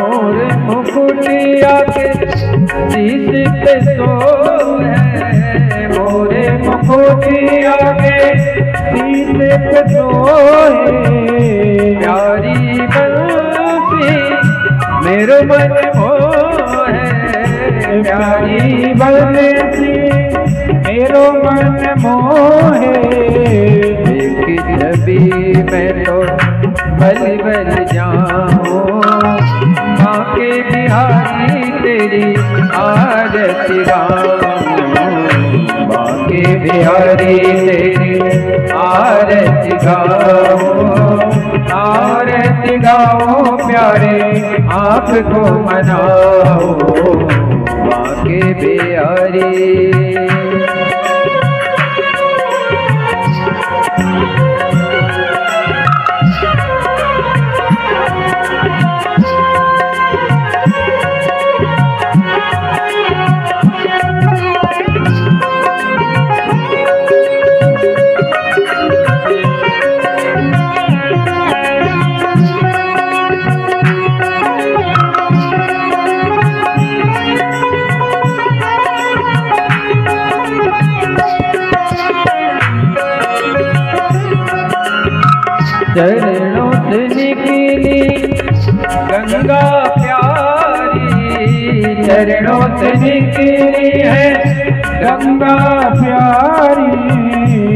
मोर मुकुटिया के शीश पे सोए, मोरे मुकुटिया के शीश पे सोए, प्यारी बंसी मेरो मन मोहे, प्यारी बंसी मेरो मन मोहे। देखी छवि मैं तो बल बल जाऊं, माँ के बिहारी तेरी आरती गाऊं, माँ के बिहारी तेरी आरती गाऊं, आरती गाऊं प्यारे आपको मनाओ, माँ के बिहारी। चरणों से निकली गंगा प्यारी, चरणों से निकली है गंगा प्यारी,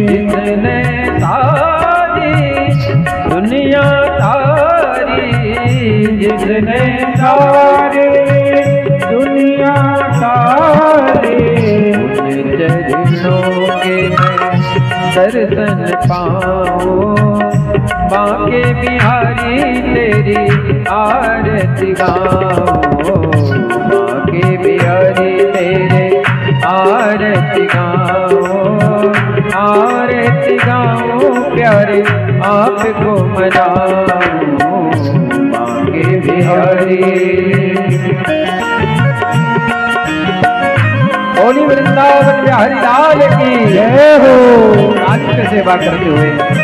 जिसने सारी दुनिया तारी, जिसने सारी दुनिया तारी, चरणों के दर्शन पाओ, माँ के बिहारी तेरी आरती गाओ, माँ के बिहारी तेरे आरती गाओ, आरती गाओ प्यारे आपको मनाओ, माँ के बिहारी। बोली वृंदावन बिहारी लाल की जय हो। आज की सेवा करते हुए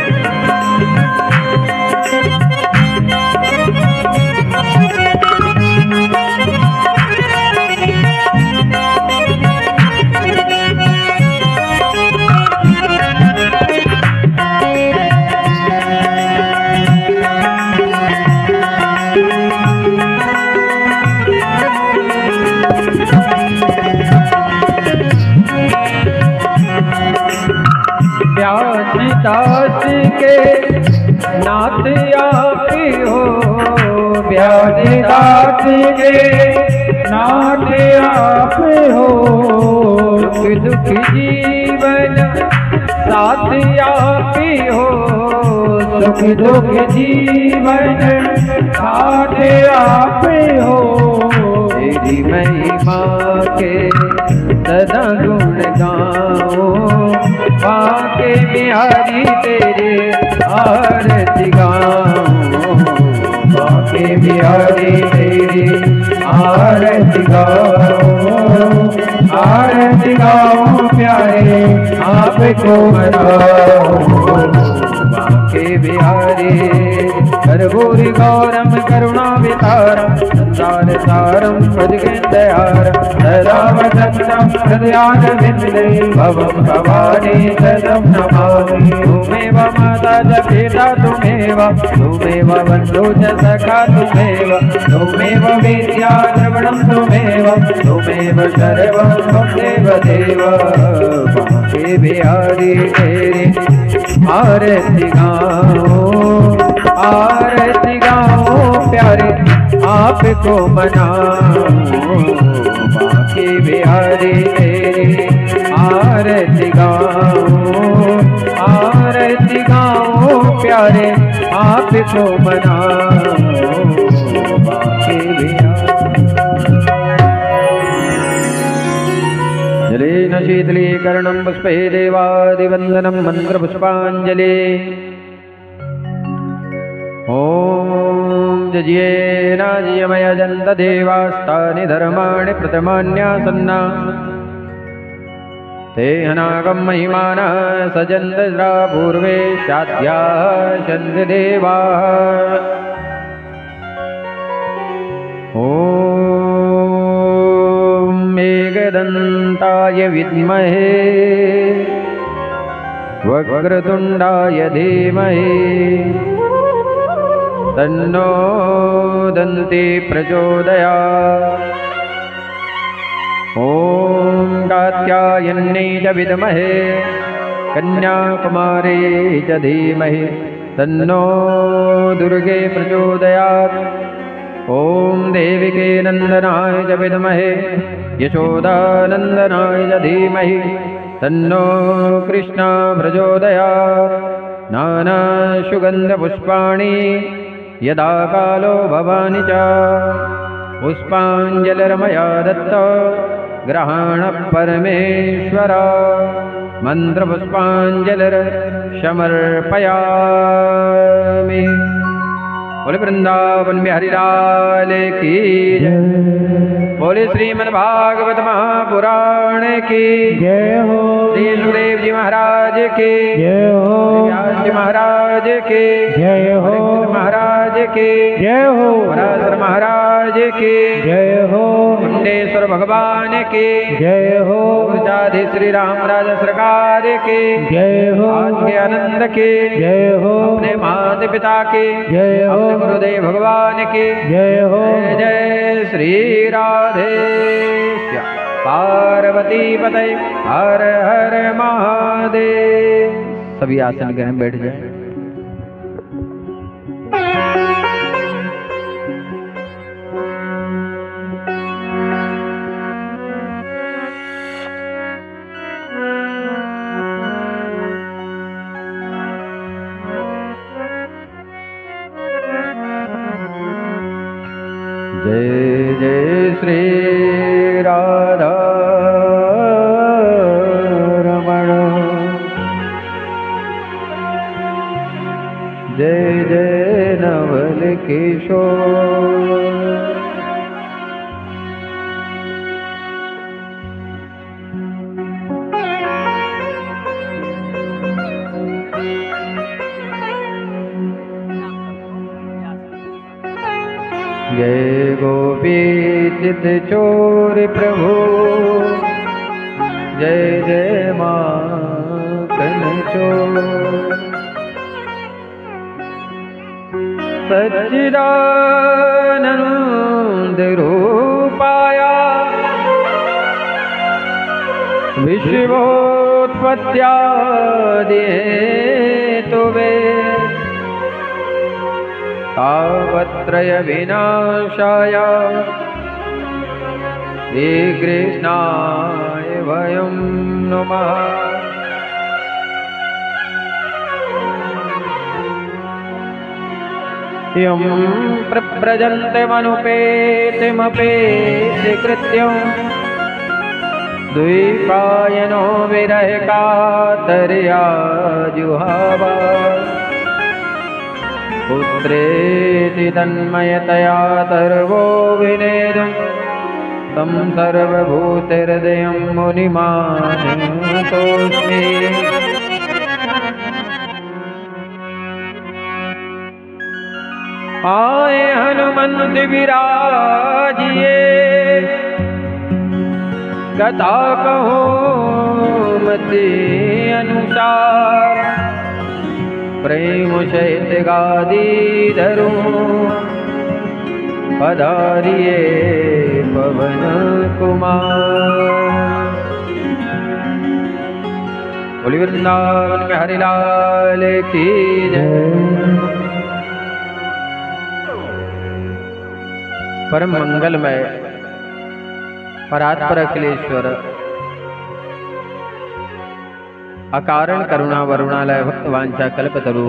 दास के नाथ आप हो, व्यासदास के नाथ आप हो, सुख दुख जीवन साथ आप हो, सुख दुख जीवन साथ आप हो। तेरी महिमा के सदा गुण गाओ, माँ के बिहारी तेरे आरती गाऊं, माँ के बिहारी तेरी आरती गाऊं, आरती गाऊं प्यारे आपको मनाओ, माँ के बिहारी। कर्पूरी गौरम करुणावतारम संसार सारम भजगेन्द्रहारम, सदा वसन्तं हृदयारविन्दे भवं भवानी सदं नमामि। तुमेव माता च पिता तुमेव, तुमेव बन्धु च सखा तुमेव, तुमेव विद्या द्रविणं तुमेव, तुमेव सर्वं त्वमेव देव। माँ के बिहारी तेरी आरती गाओ, आरती गाओ प्यारे आपको मनाओ, माँ के बिहारी तेरी आरती गाओ, आरती गाओ प्यारे आपको मनाओ, माँ के बिहारी। जलेन शीतलीकरणं पुष्पे देवादिवन्दनं मन्त्रपुष्पाञ्जलि। ओम जज्येनाज्यमयजन्त देवास्तानि धर्माणि प्रथमान्यासन्ना, ते हनागं महिमानः सजन्तरा पूर्वे शाद्याः शन्ति देवाः। ॐ मेघदन्ताय विद्महे वक्रतुण्डाय धीमहि तन्नो दन्ती प्रचोदयात्। ॐ कात्यायन्यै च विद्महे कन्याकुमारी च धीमहि तन्नो दुर्गे प्रचोदयात्। ॐ देविके नन्दनाय च विद्महे यशोदानन्दनाय च धीमहि तन्नो कृष्ण प्रचोदयात्। नानासुगन्धपुष्पाणि यदा कालो भवानि च पुष्पाञ्जलिर्मया दत्त ग्रहण परमेश्वर। मन्त्रपुष्पाञ्जलिर्समर्पयामि। बोले वृंदावन बिहारी लाल की जय। बोले श्रीमद्भागवत महापुराण की जय हो। श्री सुखदेव जी महाराज की जय हो। व्यास जी महाराज की जय हो। महाराज की जय हो। पराशर महाराज की जय हो। कुंडेश्वर भगवान की जय हो। गुरुजाधि श्री राम राजा सरकार की जय हो। आज के आनंद की जय हो। अपने माता पिता की जय हो। गुरुदेव भगवान की जय हो। जय जय श्री राधे पार्वती पते हर हर महादेव। सभी आसन ग्रहण बैठ जाए। जय जय श्री राधा रमण। जय जय नवल किशोर। जय गोपी चित चोर प्रभु जय जय माखन चोर। सच्चिदानंद रूपाया विश्वोत्पत्त्यादि हेतुवे तावत्रय विनाशाय श्रीकृष्णाय वयं नमः। यं प्रव्रजन्तमनुपेतिमपेति कृत्यं द्वैपायनो विरहकातर्या जुहावा। पुत्रेति तन्मयतया सर्वो विनेदं तं सर्वभूतहृदयं मुनिमानतोऽस्मि। आए हनुमंत विराजिए कथा कहो मति अनुसार। प्रेम सहित गादी धरूं पधारिए पवन कुमार। बोली वृंदावन में हरिलाल की जय। परम मंगलमय परात्पर अखिलेश्वर अकारण करुणा वरुणालय भक्त वांछा कल्पतरु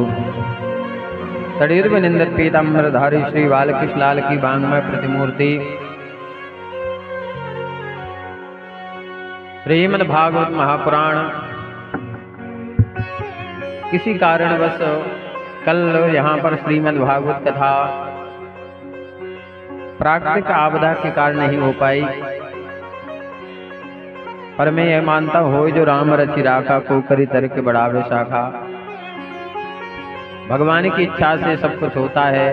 तड़ीर्व निंदत पीताम्बरधारी श्री बालकृष्ण लाल की वांग्मय प्रतिमूर्ति श्रीमद् भागवत महापुराण। किसी कारणवश कल यहाँ पर श्रीमद् भागवत कथा प्राकृतिक आपदा के कारण नहीं हो पाई, पर मैं यह मानता हो जो राम रचि राखा को करी तर के बढ़ावे शाखा। भगवान की इच्छा से सब कुछ होता है।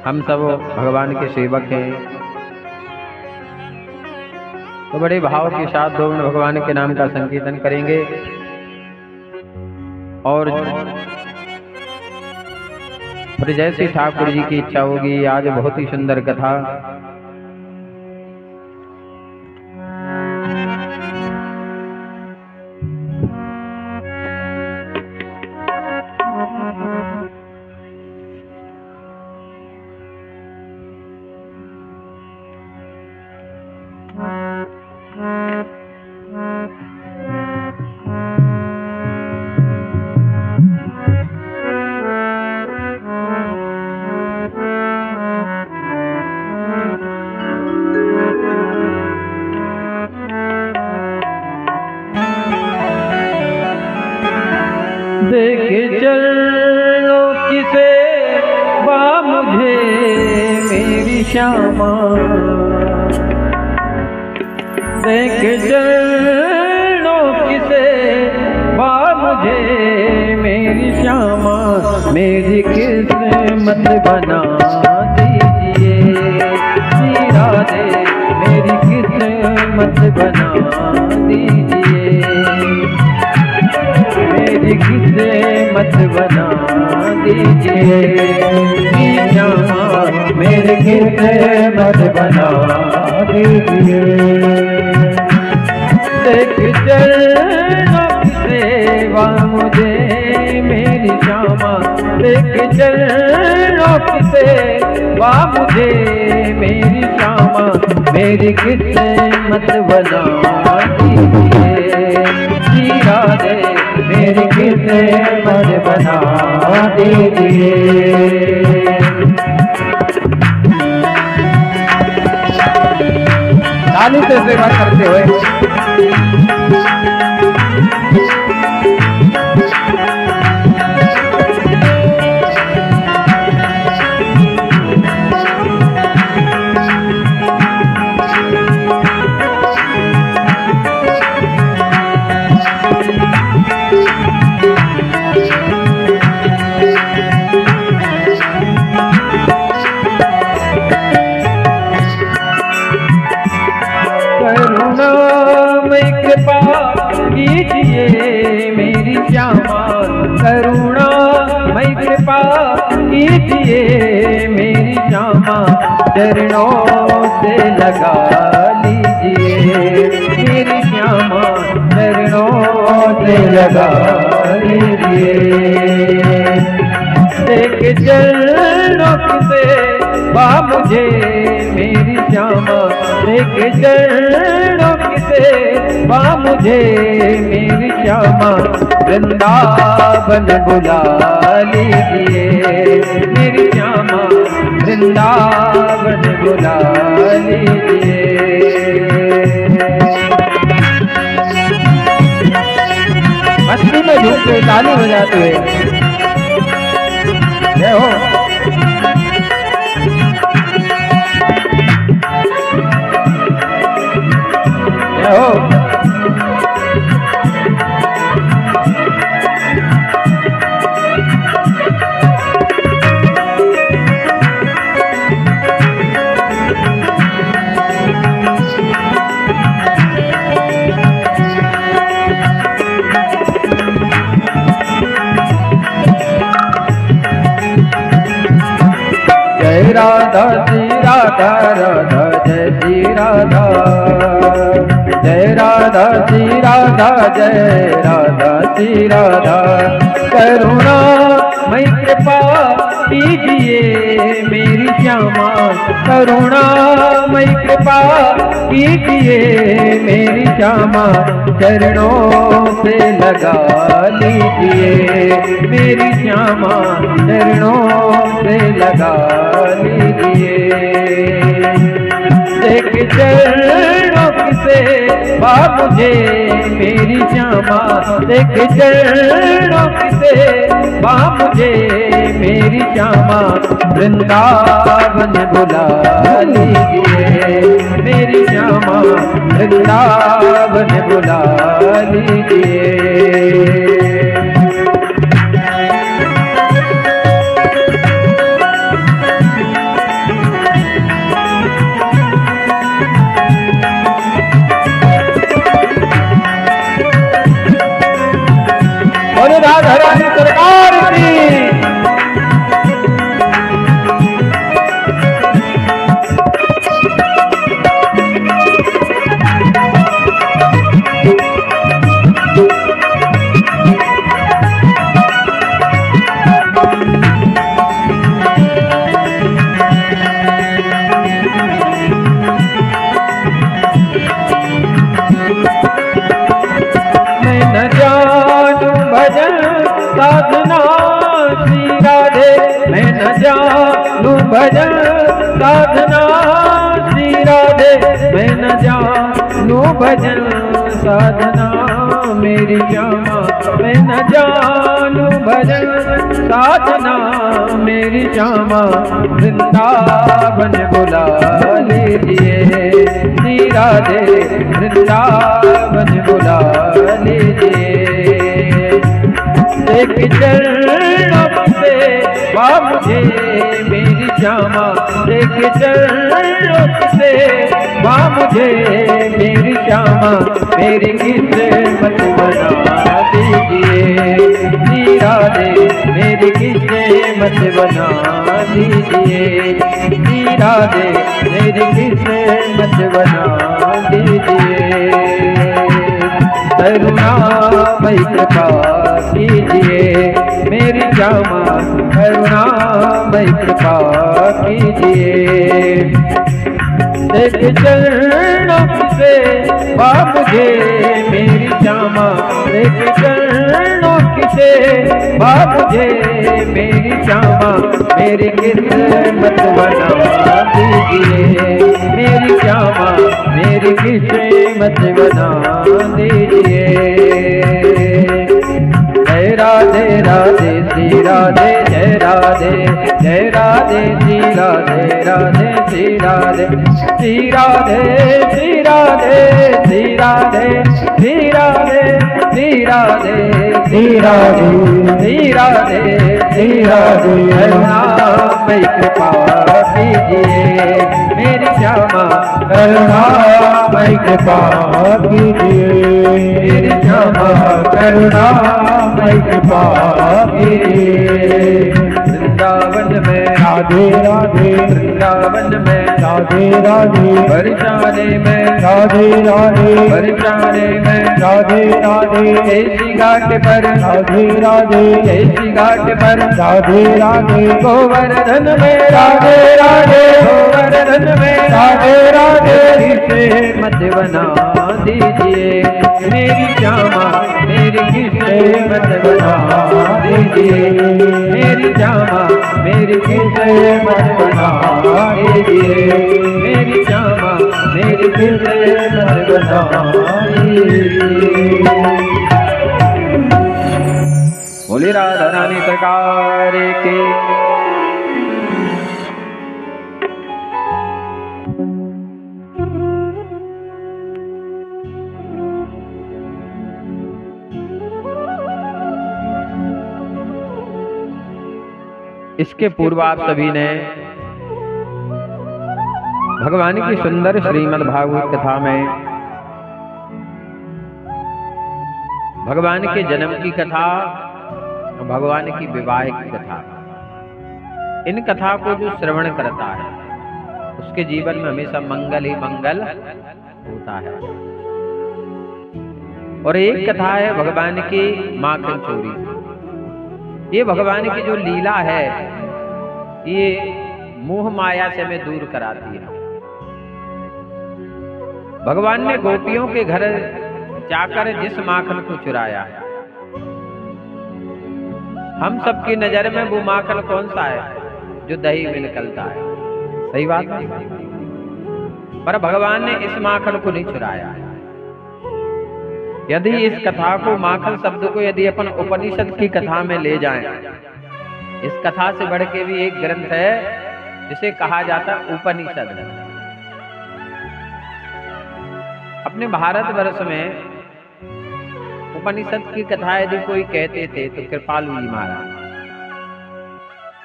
हम सब भगवान के सेवक हैं, तो बड़े भाव के साथ 2 मिनट भगवान के नाम का संकीर्तन करेंगे। और जैसी ठाकुर जी की इच्छा होगी, आज बहुत ही सुंदर कथा देख चलो किसे बा मुझे मेरी श्यामा, देख चलो किसे बा मुझे मेरी श्यामा, मेरी किस्मत बना दीजिए श्री राधे, मेरी किस्मत बना दीजिए, मेरी किस्मत बना दीजिए श्यामा, मेरी किस्मत बना दीजिए। देख चलो सेवा मुझे मेरी श्यामा, देख चलो सेवा मुझे मेरी श्यामा, मेरी किस्मत बना दीजिए श्री राधे, मेरी किस्मत बना दीजिए। ताली से सेवा करते हुए कृपा कीजिए मेरी श्यामा, करुणामय कृपा कीजिए मेरी श्यामा, चरणों से लगा लीजिए मेरी श्यामा, चरणों से लगा लीजिए। देख चरणों से बा मुझे मेरी श्यामा, देख चरणों से बा मुझे मेरी श्यामा, वृंदावन बुला लीजिए मेरी श्यामा, वृंदावन बुला लीजिए। मस्ती में झूम के ताली बजाते हुए जय हो। जय हो। जय राधा श्री राधा राधा जय श्री राधा, जय राधा श्री राधा जय राधा श्री राधा, करुणामय कृपा कीजिए मेरी श्यामा, करुणामय कृपा कीजिए मेरी श्यामा, चरणों से लगा लीजिए मेरी श्यामा, चरणों से लगा लीजिए। देख चरणों से बा मुझे मेरी श्यामा, देख चरणों से बा मुझे मेरी श्यामा, वृंदावन बुला लीजिए मेरी श्यामा, वृंदावन बुला लीजिए। भजन साधना श्री राधे मैं न जानू भजन साधना मेरी श्यामा मैं न जानू भजन साधना मेरी श्यामा वृंदावन बुला लीजिए श्री राधे वृंदावन बुला लीजिए एक चरणों से वा मुझे मेरी श्यामा एक चरणों से वा मुझे मेरी श्यामा मेरी किस्मत बना दीजिए श्री राधे मेरी किस्मत बना दीजिए श्री राधे मेरी किस्मत बना दीजिए करुणामय कृपा कीजिए मेरी श्यामा करुणामय कृपा कीजिए एक चरणों से वा मुझे मेरी श्यामा एक चरणों से वा मुझे मेरी श्यामा मेरी किस्मत बना दीजिए मेरी श्यामा मेरी किस्मत बना दीजिए जय राधे राधे श्री राधे जय राधे जय राधे श्री राधे राधे श्री राधे श्री राधे श्री राधे श्री राधे श्री राधे श्री राधे श्री राधे श्री राधे श्री राधे करुणामय कृपा कीजिए मेरी श्यामा करुणामय कृपा कीजिए मेरी श्यामा करुणामय कृपा कीजिए वृंदावन में राधे राधे वृंदावन में राधे राधे बरसाने में राधे राधे बरसाने में राधे राधे ऐसी घाट पर राधे राधे ऐसी घाट पर राधे राधे गोवर्धन में राधे राधे गोवर्धन में राधे राधे इसे मत बना दीजिए मेरी श्यामा मेरी किसे मत बना दीजिए मेरी श्यामा मेरी किसे मत बना दीजिए मेरी श्यामा मेरी किसे मत बना दीजिए बोली राधा रानी सरकार के इसके पूर्व आप सभी ने भगवान की सुंदर श्रीमद् भागवत कथा में भगवान के जन्म की कथा और भगवान की विवाह की कथा, इन कथा को जो श्रवण करता है उसके जीवन में हमेशा मंगल ही मंगल होता है। और एक कथा है भगवान की माखन चोरी। ये भगवान की जो लीला है ये मोह माया से हमें दूर कराती है। भगवान ने गोपियों के घर जाकर जिस माखन को चुराया, हम सबकी नजर में वो माखन कौन सा है जो दही में निकलता है, सही बात है। पर भगवान ने इस माखन को नहीं चुराया। यदि इस कथा को माखन शब्द को यदि अपन उपनिषद की कथा में ले जाएं, इस कथा से बढ़ के भी एक ग्रंथ है जिसे कहा जाता है उपनिषद। अपने भारतवर्ष में उपनिषद की कथा यदि कोई कहते थे तो कृपालु जी महाराज,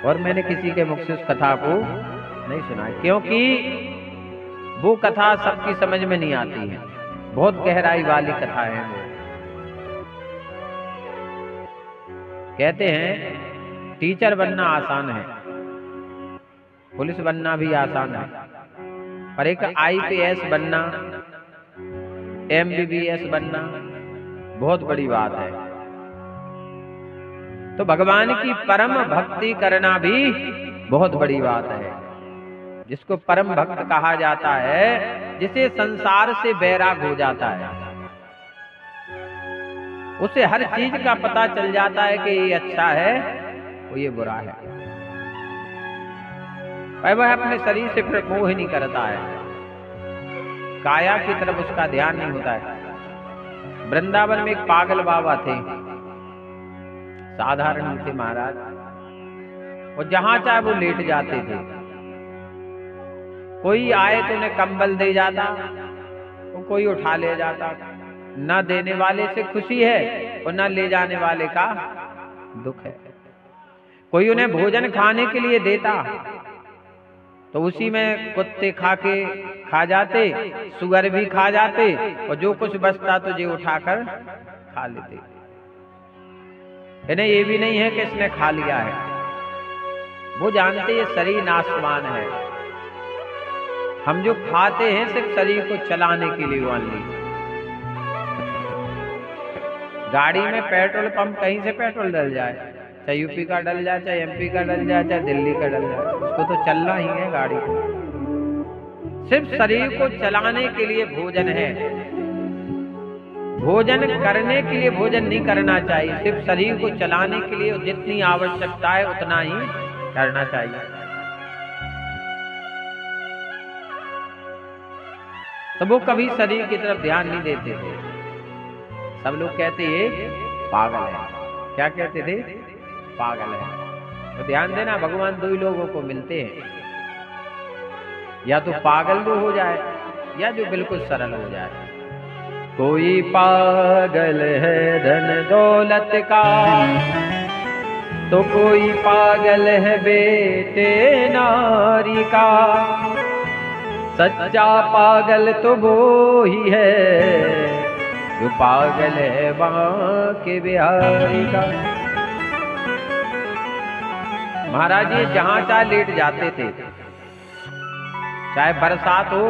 और मैंने किसी के मुख से उस कथा को नहीं सुना, क्योंकि वो कथा सबकी समझ में नहीं आती है, बहुत गहराई वाली कथा है। कहते हैं टीचर बनना आसान है, पुलिस बनना भी आसान है, पर एक IPS बनना, MBBS बनना बहुत बड़ी बात है। तो भगवान की परम भक्ति करना भी बहुत बड़ी बात है। जिसको परम भक्त कहा जाता है, जिसे संसार से बैराग हो जाता है, उसे हर चीज का पता चल जाता है कि ये अच्छा है और ये बुरा है। भाई वह अपने शरीर से फिर मोह नहीं करता है, काया की तरफ उसका ध्यान नहीं होता है। वृंदावन में एक पागल बाबा थे, साधारण थे महाराज, और जहां चाहे वो लेट जाते थे। कोई आए तो उन्हें कंबल दे जाता, तो कोई उठा ले जाता। न देने वाले से खुशी है और न ले जाने वाले का दुख है। कोई उन्हें भोजन खाने के लिए देता तो उसी में कुत्ते खा जाते, सुअर भी खा जाते, और जो कुछ बचता तो ये उठाकर खा लेते। इन्हें ये भी नहीं है कि इसने खा लिया है, वो जानते ये शरीर नाशवान है। हम जो खाते हैं सिर्फ शरीर को चलाने के लिए ओनली। गाड़ी में पेट्रोल पंप कहीं से पेट्रोल डल जाए, चाहे यूपी का डल जाए, चाहे एमपी का डल जाए, चाहे दिल्ली का डल जाए, उसको तो चलना ही है गाड़ी को। सिर्फ शरीर को चलाने के लिए भोजन है। भोजन करने के लिए भोजन नहीं करना चाहिए, सिर्फ शरीर को चलाने के लिए जितनी आवश्यकता है उतना ही करना चाहिए। तो वो कभी शरीर की तरफ ध्यान नहीं देते थे। सब लोग कहते ये पागल है। क्या कहते थे? पागल है। तो ध्यान देना, भगवान दो ही लोगों को मिलते हैं, या तो पागल जो हो जाए या जो बिल्कुल सरल हो जाए। कोई पागल है धन दौलत का, तो कोई पागल है बेटे नारी का। सच्चा पागल तो वो ही है जो पागल है बांके बिहारी का। महाराज ये जहां चाहे लेट जाते थे, चाहे बरसात हो,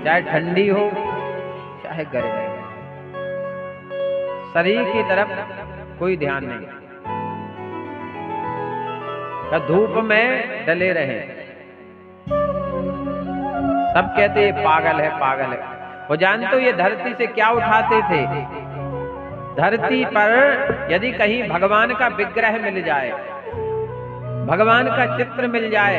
चाहे ठंडी हो, चाहे गर्मी हो, शरीर की तरफ कोई ध्यान नहीं। धूप में डले रहे। सब कहते ये पागल है, पागल है। वो जानते हो ये धरती से क्या उठाते थे? धरती पर यदि कहीं भगवान का विग्रह मिल जाए, भगवान का चित्र मिल जाए।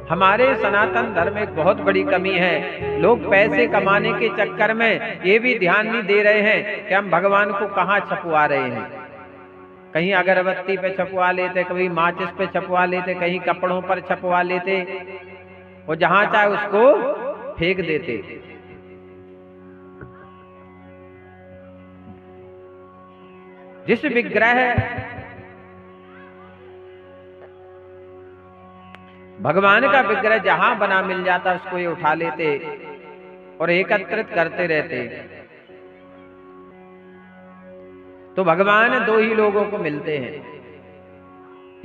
हमारे सनातन धर्म में एक बहुत बड़ी कमी है, लोग पैसे कमाने के चक्कर में ये भी ध्यान नहीं दे रहे हैं कि हम भगवान को कहाँ छपवा रहे हैं। कहीं अगरबत्ती पे छपवा लेते, कभी माचिस पे छपवा लेते, कहीं कपड़ों पर छपवा लेते, और जहां चाहे उसको फेंक देते। जिस विग्रह भगवान का विग्रह जहां बना मिल जाता उसको ये उठा लेते और एकत्रित करते रहते। तो भगवान दो ही लोगों को मिलते हैं,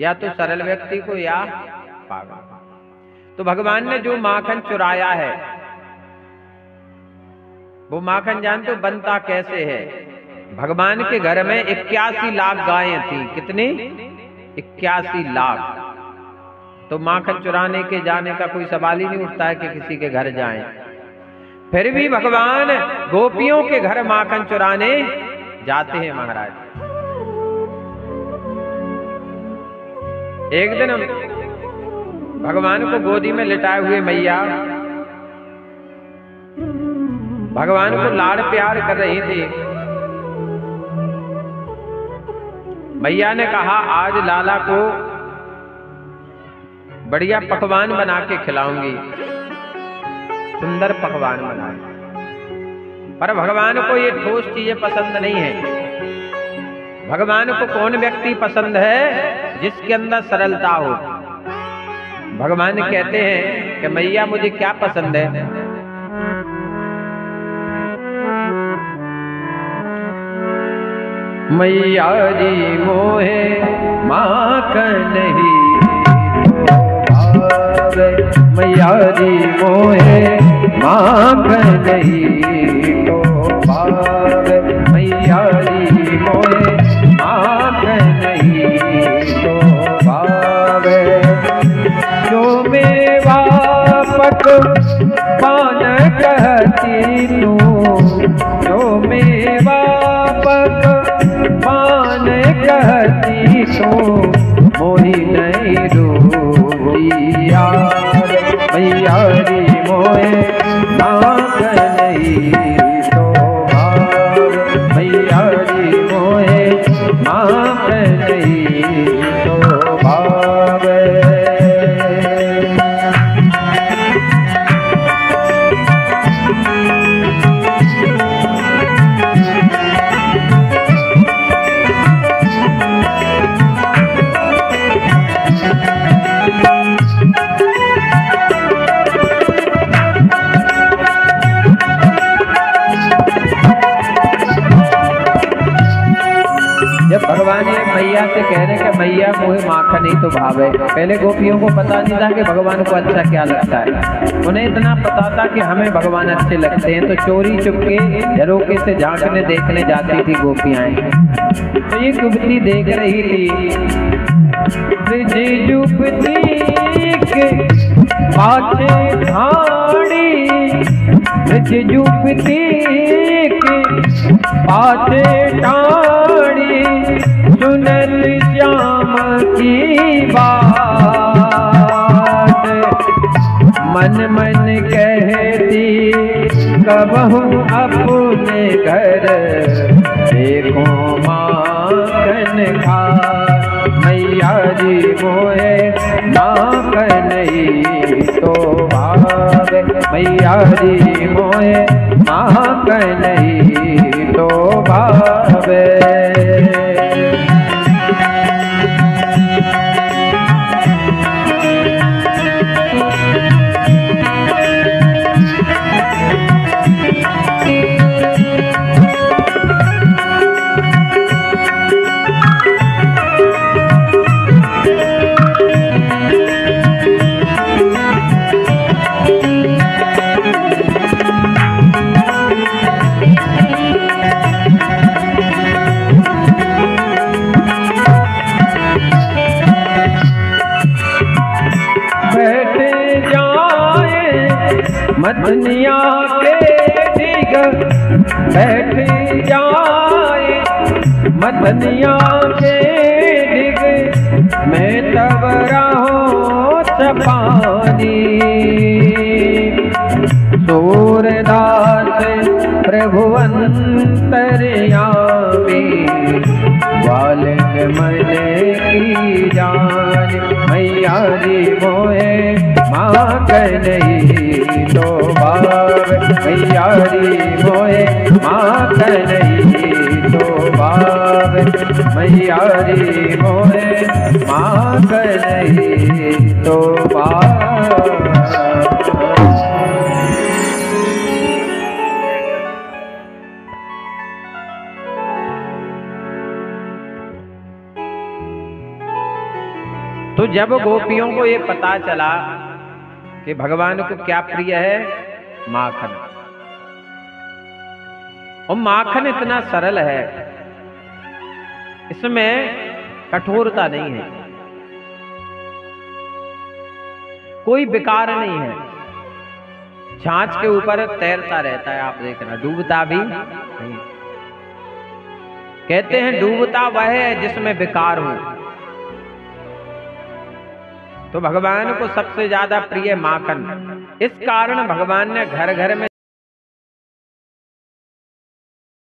या तो सरल व्यक्ति को या पागल। तो भगवान ने जो माखन चुराया है, वो माखन जानते हो बनता कैसे है? भगवान के घर में 81 लाख गायें थी। कितनी? 81 लाख। तो माखन चुराने के जाने का कोई सवाल ही नहीं उठता है कि किसी के घर जाएं। फिर भी भगवान गोपियों के घर माखन चुराने जाते हैं महाराज। एक दिन भगवान को गोदी में लिटाए हुए मैया भगवान को लाड़ प्यार कर रही थी। मैया ने कहा आज लाला को बढ़िया पकवान बना के खिलाऊंगी, सुंदर पकवान बनाए। पर भगवान को ये ठोस चीजें पसंद नहीं है। भगवान को कौन व्यक्ति पसंद है? जिसके अंदर सरलता हो। भगवान कहते हैं कि मैया मुझे क्या पसंद है? मैया जी मोहे माखन ही मैया जी मोहे माखन ही तो भावे। मैया जी मोहे माखन ही तो भावे। जो मेवा पकवान कहती तू, जो मेवा पकवान कहती तू, मोही नहीं रोटी मैया री मोहे माखन तो भावे, मैया री मोहे माखन तो भावे। जब भगवान ये मैया से कह रहे कि मैया मोहे माखन ही तो भावे, पहले गोपियों को पता नहीं था कि भगवान को अच्छा क्या लगता है। उन्हें इतना पता था कि हमें भगवान अच्छे लगते हैं, तो चोरी चुपके झरोके से झांकने देखने जाती थी गोपियाँ। तो ये युवती देख रही थी, पाछे ढाड़ी पाछे ढाड़ी सुनत श्याम की बात, मन मन कहती कबहू अपने घर देखो माखन खा, मैया जी मोहे माखन तो भावे, मैया जी मोहे माखन तो भावे। मदनिया के डिग बैठ जाए, मदनिया के डिग मैं तब रहो चपानी, सूरदास प्रभु अंतर्यामी, वालन मन की जान, मैया जी मोहे माखन तो भावे, मैया री मोहे माखन तो भावे, मैया री मोहे माखन तो भावे। तो जब गोपियों को ये पता चला कि भगवान को क्या प्रिय है, माखन, और माखन इतना सरल है, इसमें कठोरता नहीं है, कोई विकार नहीं है, छाछ के ऊपर तैरता रहता है, आप देखना डूबता भी नहीं। कहते हैं डूबता वह है जिसमें विकार हो। तो भगवान को सबसे ज्यादा प्रिय माखन, इस कारण भगवान ने घर घर में